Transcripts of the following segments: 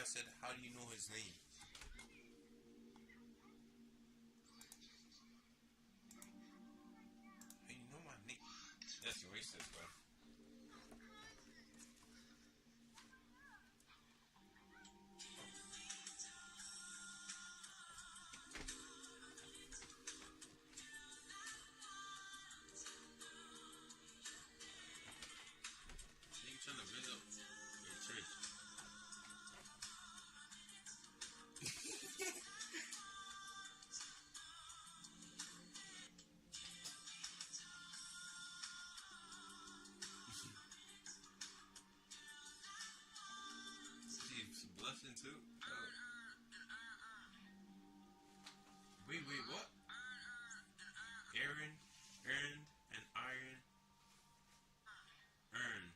said, how do you know his name? Hey, you know my name? That's racist, bro. You trying to bring up your church? She blushing too. Wait, what? Aaron, earned, and iron, earn.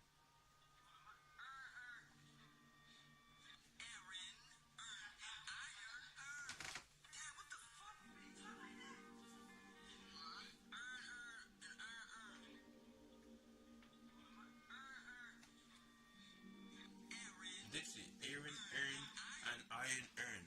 Dixie, Aaron, earn, and iron, earn.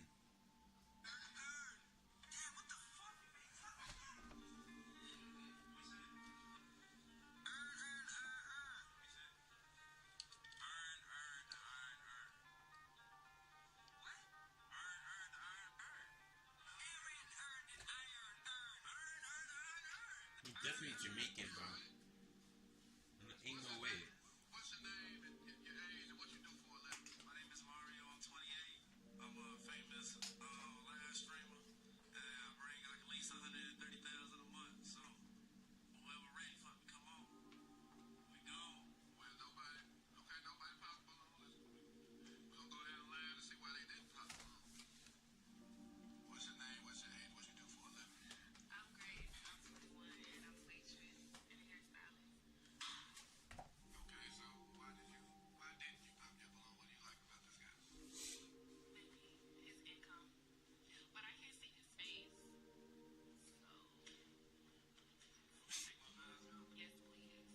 He's definitely Jamaican, bro. Ain't no way. What's your name and your age and what you do for a living? My name is Mario. I'm 28. I'm a famous live streamer. I bring like at least 130,000 a month. So whoever ready for me, come on. We go. Well, nobody. Okay, nobody popped balloons. We're gonna go ahead and land and see why they didn't pop balloons. What's your name? What's your age? What you do for a living? I'm great. I'm 21 and I'm waitress and a hairstylist. Okay, so why didn't you pop your balloon? What do you like about this guy? Maybe his income, but I can't see his face. So, take my husband. Yes, please.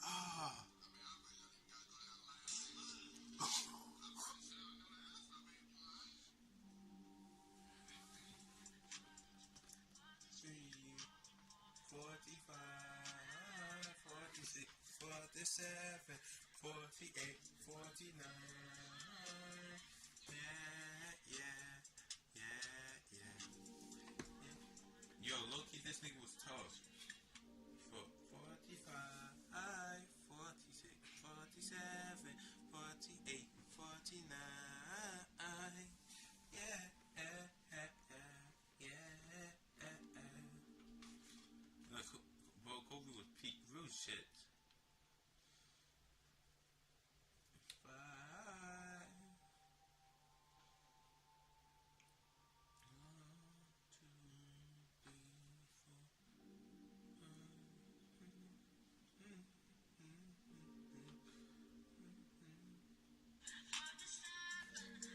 Ah. I mean, I bet y'all even gotta go down the line. 45, 46, 47, 48, 49. Yeah. Yo, low-key, this nigga was tough. 45, 46, 47, 48, 49. Yeah. Like, bro, Kobe was peak, real shit. 5,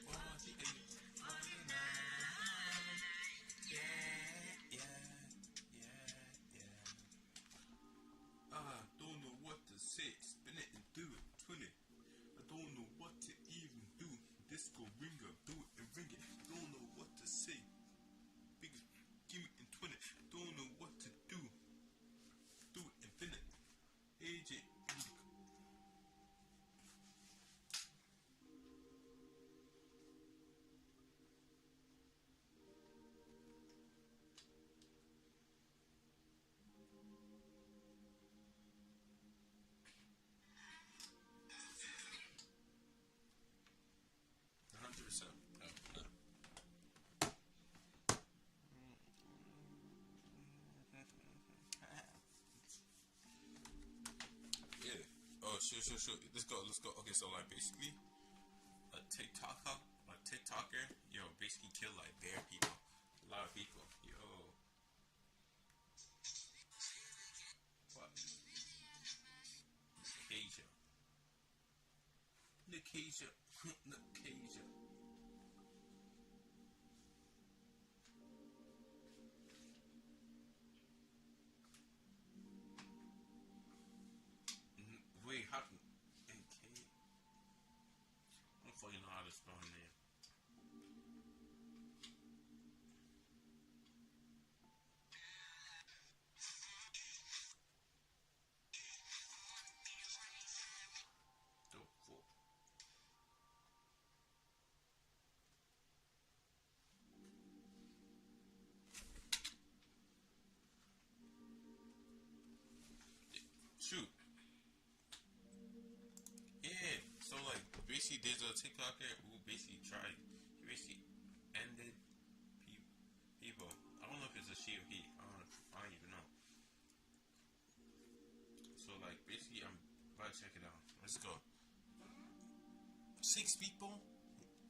48, 49. Yeah. I don't know what to say. Spin it and do it. 20. I don't know what to even do. Disco ringer, do it and ring it. Don't know what to say. Big give me in 20. Don't know what to do. Do it infinite. AJ. 100%. Yeah. Oh, sure. Let's go. Okay, so like basically, a TikToker, basically kill like bare people, a lot of people. Yo, what? Asia, Nick Asia. basically there's a TikToker who basically tried. He basically ended people. I don't know if it's a she or he. I don't even know. So like basically, I'm about to check it out. Let's go. 6 people.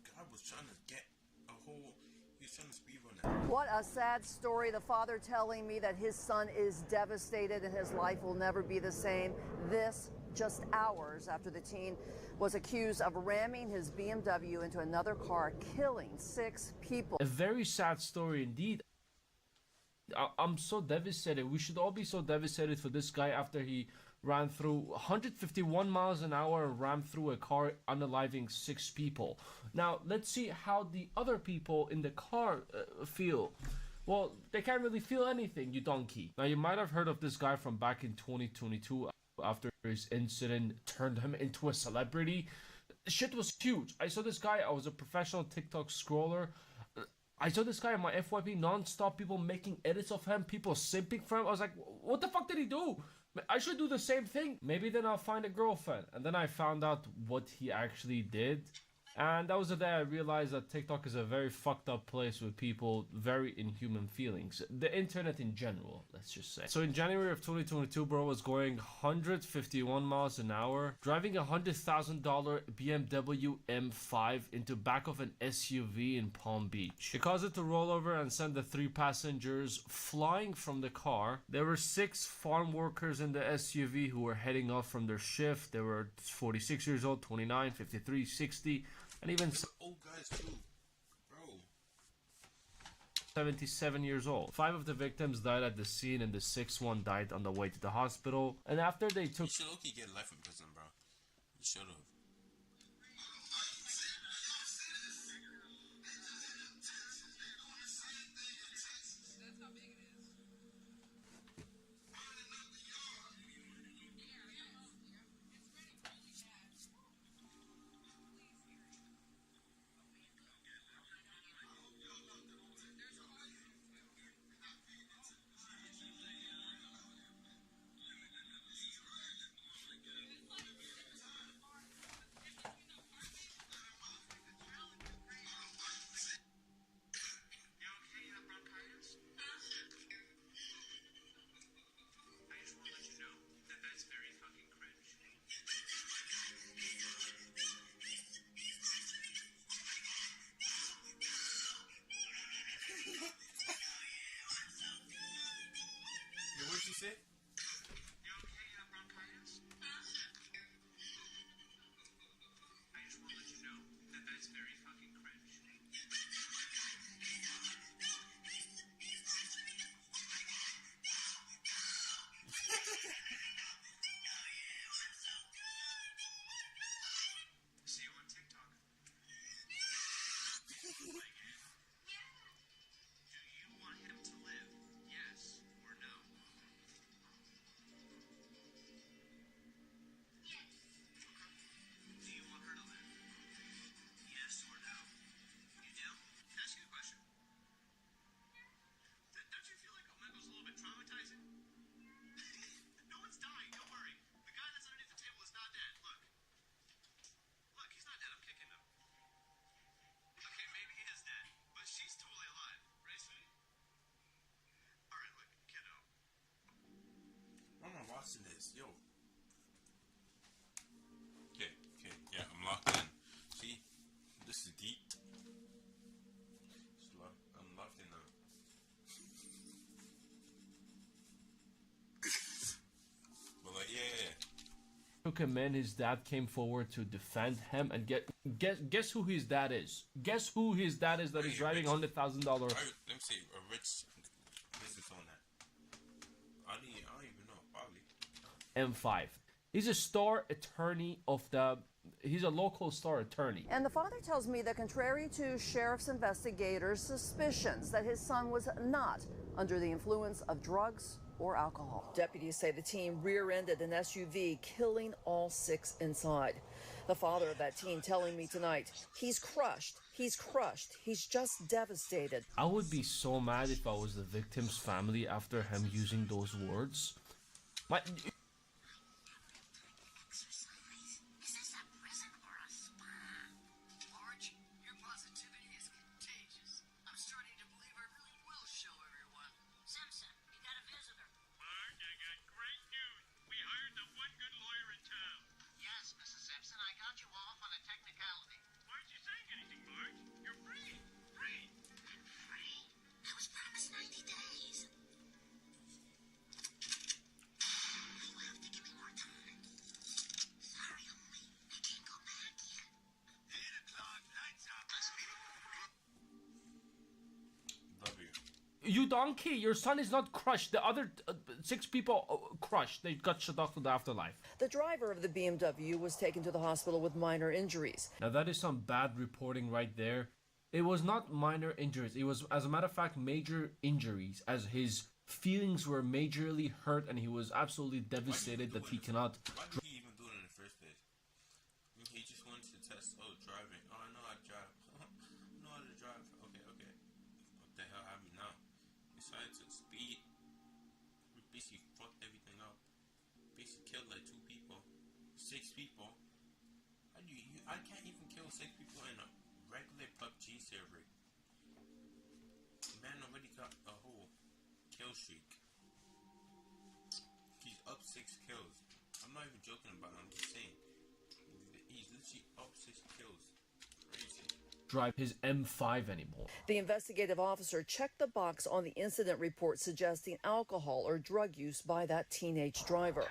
God was trying to get a whole. He was trying to speedrun it. What a sad story. The father telling me that his son is devastated and his life will never be the same. This just hours after the teen was accused of ramming his BMW into another car, killing 6 people. A very sad story indeed. I'm so devastated. We should all be so devastated for this guy after he ran through 151 miles an hour and ran through a car, unaliving 6 people. Now, let's see how the other people in the car feel. Well, they can't really feel anything, you donkey. Now, you might have heard of this guy from back in 2022 after his incident turned him into a celebrity. Shit was huge. I saw this guy. I was a professional TikTok scroller. I saw this guy on my FYP non-stop, people making edits of him, people simping for him. I was like, what the fuck did he do? I should do the same thing. Maybe then I'll find a girlfriend. And then I found out what he actually did. And that was the day I realized that TikTok is a very fucked up place with people very inhuman feelings. The internet in general, let's just say. So in January of 2022, bro was going 151 miles an hour, driving a $100,000 BMW M5 into back of an SUV in Palm Beach. He caused it to roll over and sent the 3 passengers flying from the car. There were 6 farm workers in the SUV who were heading off from their shift. They were 46 years old, 29, 53, 60. And even old guys too, bro. 77 years old. 5 of the victims died at the scene and the 6th one died on the way to the hospital. And after they took... You should okay get life in prison, bro. You should have. What'd she say? Watching this, yo. Okay, yeah, I'm locked in. See, this is deep. I'm locked in now. But like, yeah. Took him in, his dad came forward to defend him, and guess who his dad is? Guess who his dad is that is driving $100,000? Let me say a rich business on that. I don't even know, probably. M5. He's a star attorney of the... He's a local star attorney. And the father tells me that contrary to sheriff's investigators' suspicions that his son was not under the influence of drugs or alcohol. Deputies say the teen rear-ended an SUV, killing all 6 inside. The father of that teen telling me tonight, he's crushed, he's just devastated. I would be so mad if I was the victim's family after him using those words. You donkey, your son is not crushed. The other 6 people crushed. They got shut off to the afterlife. The driver of the BMW was taken to the hospital with minor injuries. Now that is some bad reporting right there. It was not minor injuries. It was, as a matter of fact, major injuries, as his feelings were majorly hurt and he was absolutely devastated that he cannot. Why did he even do it in the first place? He just wanted to test, driving. Oh, I know how to drive. I know how to drive. Okay. What the hell happened now? Decided to speed. Basically fucked everything up. Basically killed like 2 people. 6 people. How do you I can't even kill 6 people in a regular PUBG server. Man already got a whole kill streak. He's up 6 kills. I'm not even joking about it, I'm just saying. He's literally up 6 kills. Crazy. Drive his M5 anymore. The investigative officer checked the box on the incident report suggesting alcohol or drug use by that teenage driver.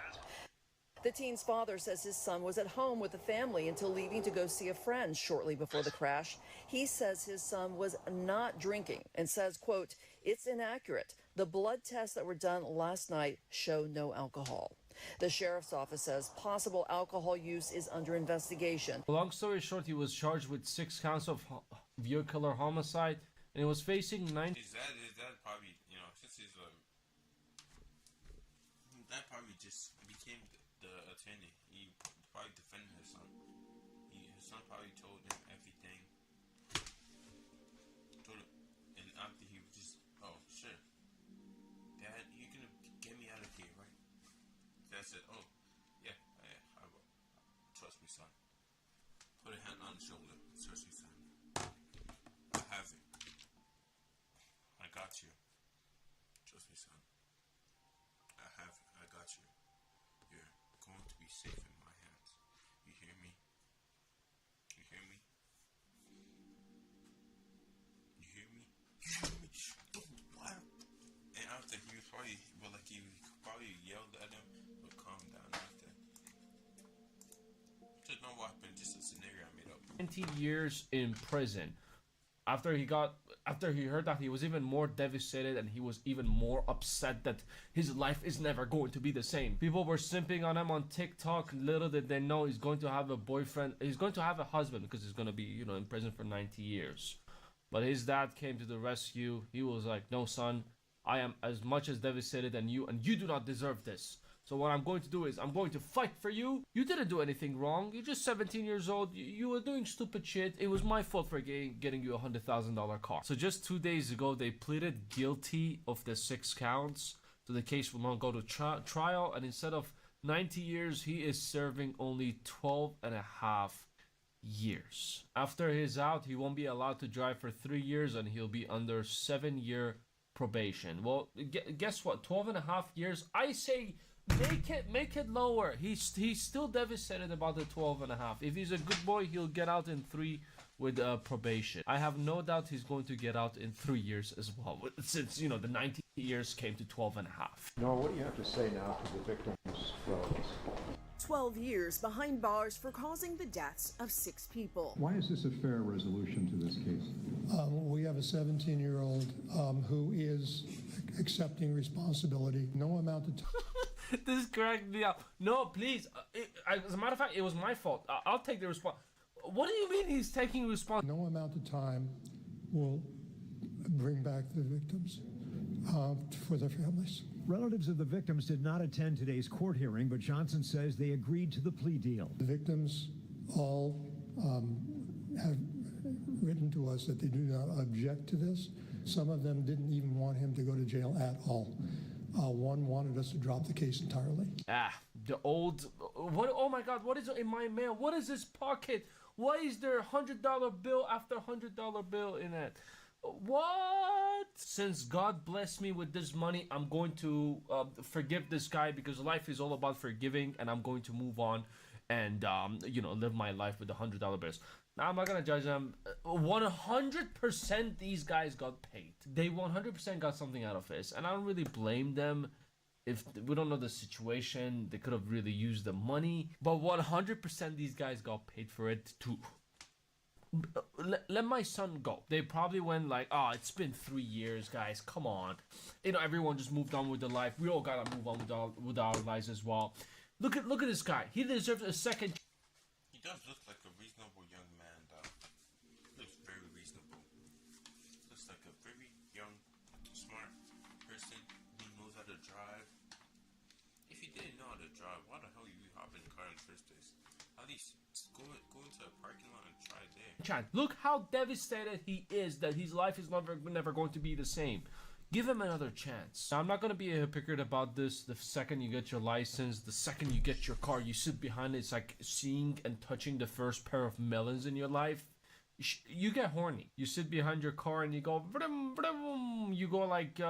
The teen's father says his son was at home with the family until leaving to go see a friend shortly before the crash. He says his son was not drinking and says, quote, "It's inaccurate. The blood tests that were done last night show no alcohol." The sheriff's office says possible alcohol use is under investigation. Long story short, he was charged with 6 counts of vehicular homicide and he was facing 9. His dad probably, since his dad probably just became the attorney. He probably defended his son. His son probably told him everything. And after he was just, oh, sure. Dad, you're gonna get me out of here, right? Dad said, oh, yeah, I will. Trust me, son. Put a hand on the shoulder. Trust me, son. I have it. I got you. Trust me, son. I have it. I got you. You're going to be safe in my hands. You hear me? You hear me? You hear me? You hear me? What? And after he was probably, he probably yelled at him, but calm down after. Just know what happened, just a scenario I made up. 20 years in prison. After he heard that, he was even more devastated and he was even more upset that his life is never going to be the same. People were simping on him on TikTok. Little did they know he's going to have a boyfriend. He's going to have a husband because he's going to be, in prison for 90 years. But his dad came to the rescue. He was like, "No, son, I am as much as devastated as you, and you do not deserve this. So what I'm going to do is I'm going to fight for you. You didn't do anything wrong. You're just 17 years old. You were doing stupid shit. It was my fault for getting you a $100,000 car." So just 2 days ago, they pleaded guilty of the 6 counts. So the case will not go to trial. And instead of 90 years, he is serving only 12 and a half years. After he's out, he won't be allowed to drive for 3 years and he'll be under 7-year probation. Well, guess what? 12 and a half years. I say make it lower. He's still devastated about the 12 and a half. If he's a good boy, he'll get out in 3 with probation. I have no doubt he's going to get out in 3 years as well, since the 90 years came to 12 and a half. Nora, what do you have to say now to the victims' relatives? 12 years behind bars for causing the deaths of 6 people. Why is this a fair resolution to this case? We have a 17-year-old who is accepting responsibility. No amount of time. This cracked me up. No, please. As a matter of fact, it was my fault. I'll take the response. What do you mean he's taking responsibility? No amount of time will bring back the victims for their families. Relatives of the victims did not attend today's court hearing, but Johnson says they agreed to the plea deal. The victims all have written to us that they do not object to this. Some of them didn't even want him to go to jail at all. One wanted us to drop the case entirely. The old... What? Oh my God, what is in my mail? What is this pocket? Why is there $100 bill after $100 bill in it? What? Since God blessed me with this money, I'm going to forgive this guy because life is all about forgiving, and I'm going to move on and, live my life with the $100 bills. Now, I'm not going to judge them. 100% these guys got paid. They 100% got something out of this, and I don't really blame them. If we don't know the situation, they could have really used the money. But 100% these guys got paid for it too. let my son go. They probably went like, oh, it's been 3 years, guys. Come on. You know, everyone just moved on with their life. We all gotta move on with our lives as well. Look at this guy. He deserves a second. He does look like a reasonable young man, though. Looks very reasonable. Looks like a very young, smart person who knows how to drive. If you didn't know how to drive, why the hell you hop in the car in the first place? At least go into a parking lot and try there. Look how devastated he is that his life is never going to be the same. Give him another chance. Now, I'm not going to be a hypocrite about this. The second you get your license, the second you get your car, you sit behind it, it's like seeing and touching the first pair of melons in your life. You get horny. You sit behind your car and you go vroom, vroom. You go like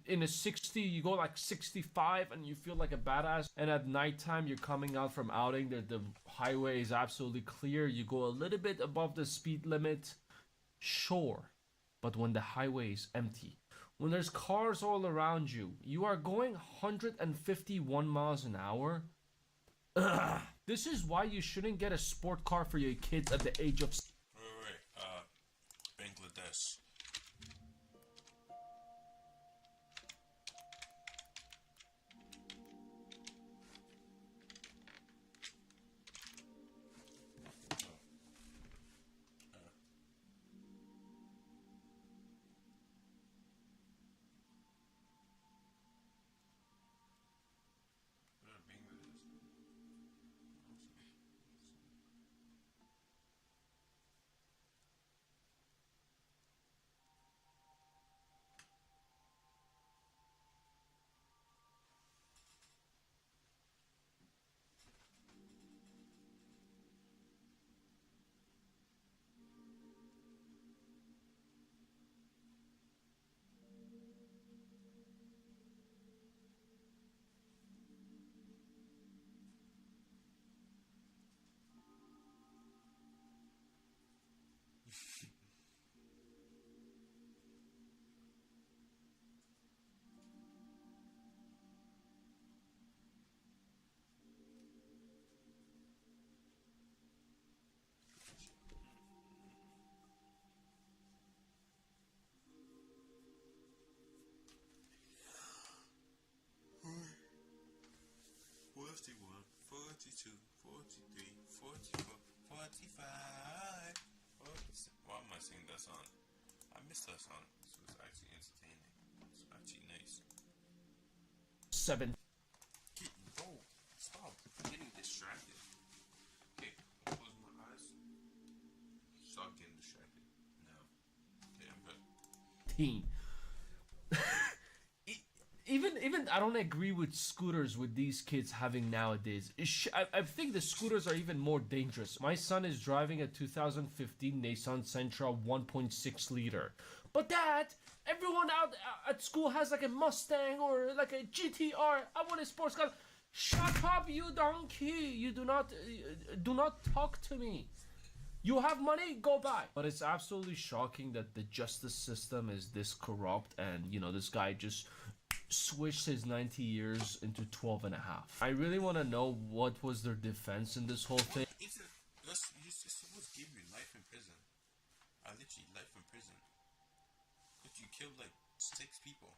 in a 60, you go like 65 and you feel like a badass. And at nighttime you're coming out from outing, the highway is absolutely clear. You go a little bit above the speed limit, sure, but when the highway is empty, when there's cars all around you, you are going 151 miles an hour. Ugh. This is why you shouldn't get a sport car for your kids at the age of... Bangladesh. Forty-one, 42, 43, 44, 45. Why am I singing that song? I missed that song. This was actually entertaining. It's actually nice. 7. Bro, stop. I'm getting distracted. Okay, I'll close my eyes. Stop getting distracted. No. Okay, I'm good. Even I don't agree with scooters with these kids having nowadays. I think the scooters are even more dangerous. My son is driving a 2015 Nissan Sentra 1.6 liter. But Dad, everyone out at school has like a Mustang or like a GTR. I want a sports car. Shut up, you donkey! You do not talk to me. You have money, go buy. But it's absolutely shocking that the justice system is this corrupt, and you know, this guy just switched his 90 years into 12 and a half. I really want to know what was their defense in this whole thing. He's supposed to give you life in prison. Literally life in prison. But you killed like 6 people.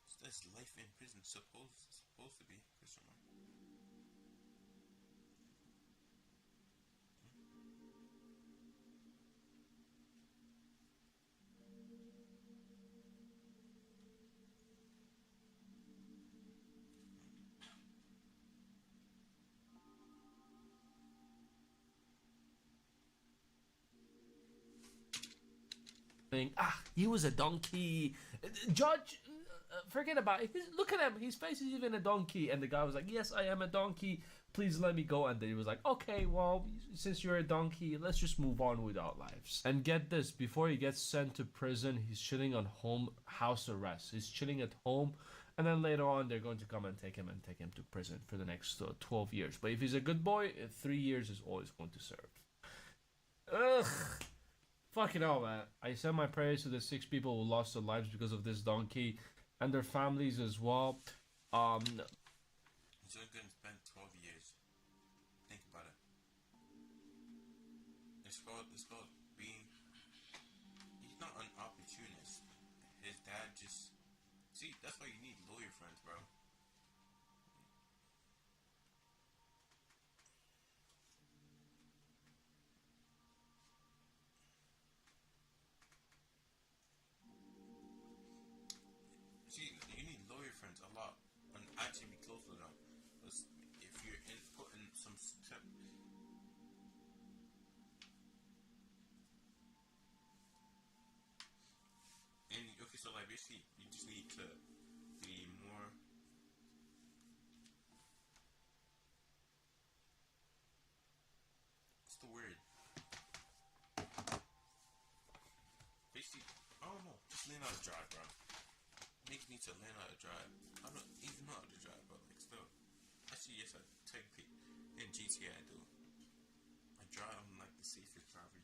So that's life in prison. Supposed to be, Christopher. He was a donkey. Judge, forget about it. Look at him. His face is even a donkey. And the guy was like, yes, I am a donkey. Please let me go. And then he was like, okay, well, since you're a donkey, let's just move on with our lives. And get this, before he gets sent to prison, he's chilling on house arrest. He's chilling at home. And then later on, they're going to come and take him to prison for the next 12 years. But if he's a good boy, 3 years is all he's going to serve. Ugh. Fucking hell, man. I send my prayers to the 6 people who lost their lives because of this donkey and their families as well. He's only going to spend 12 years. Think about it. It's called being. He's not an opportunist. His dad just. See, that's why you need lawyer friends, bro. See, you need lawyer friends a lot, and actually be close to them. Because if you're putting some step. And okay, so like basically, you just need to be more. What's the word? Basically, I don't know. Just learn how to drive, bro. Makes me to learn how to drive. I don't even know how to drive, but like still. Actually, yes, I technically in GTA I do. I drive. I'm like the safest driver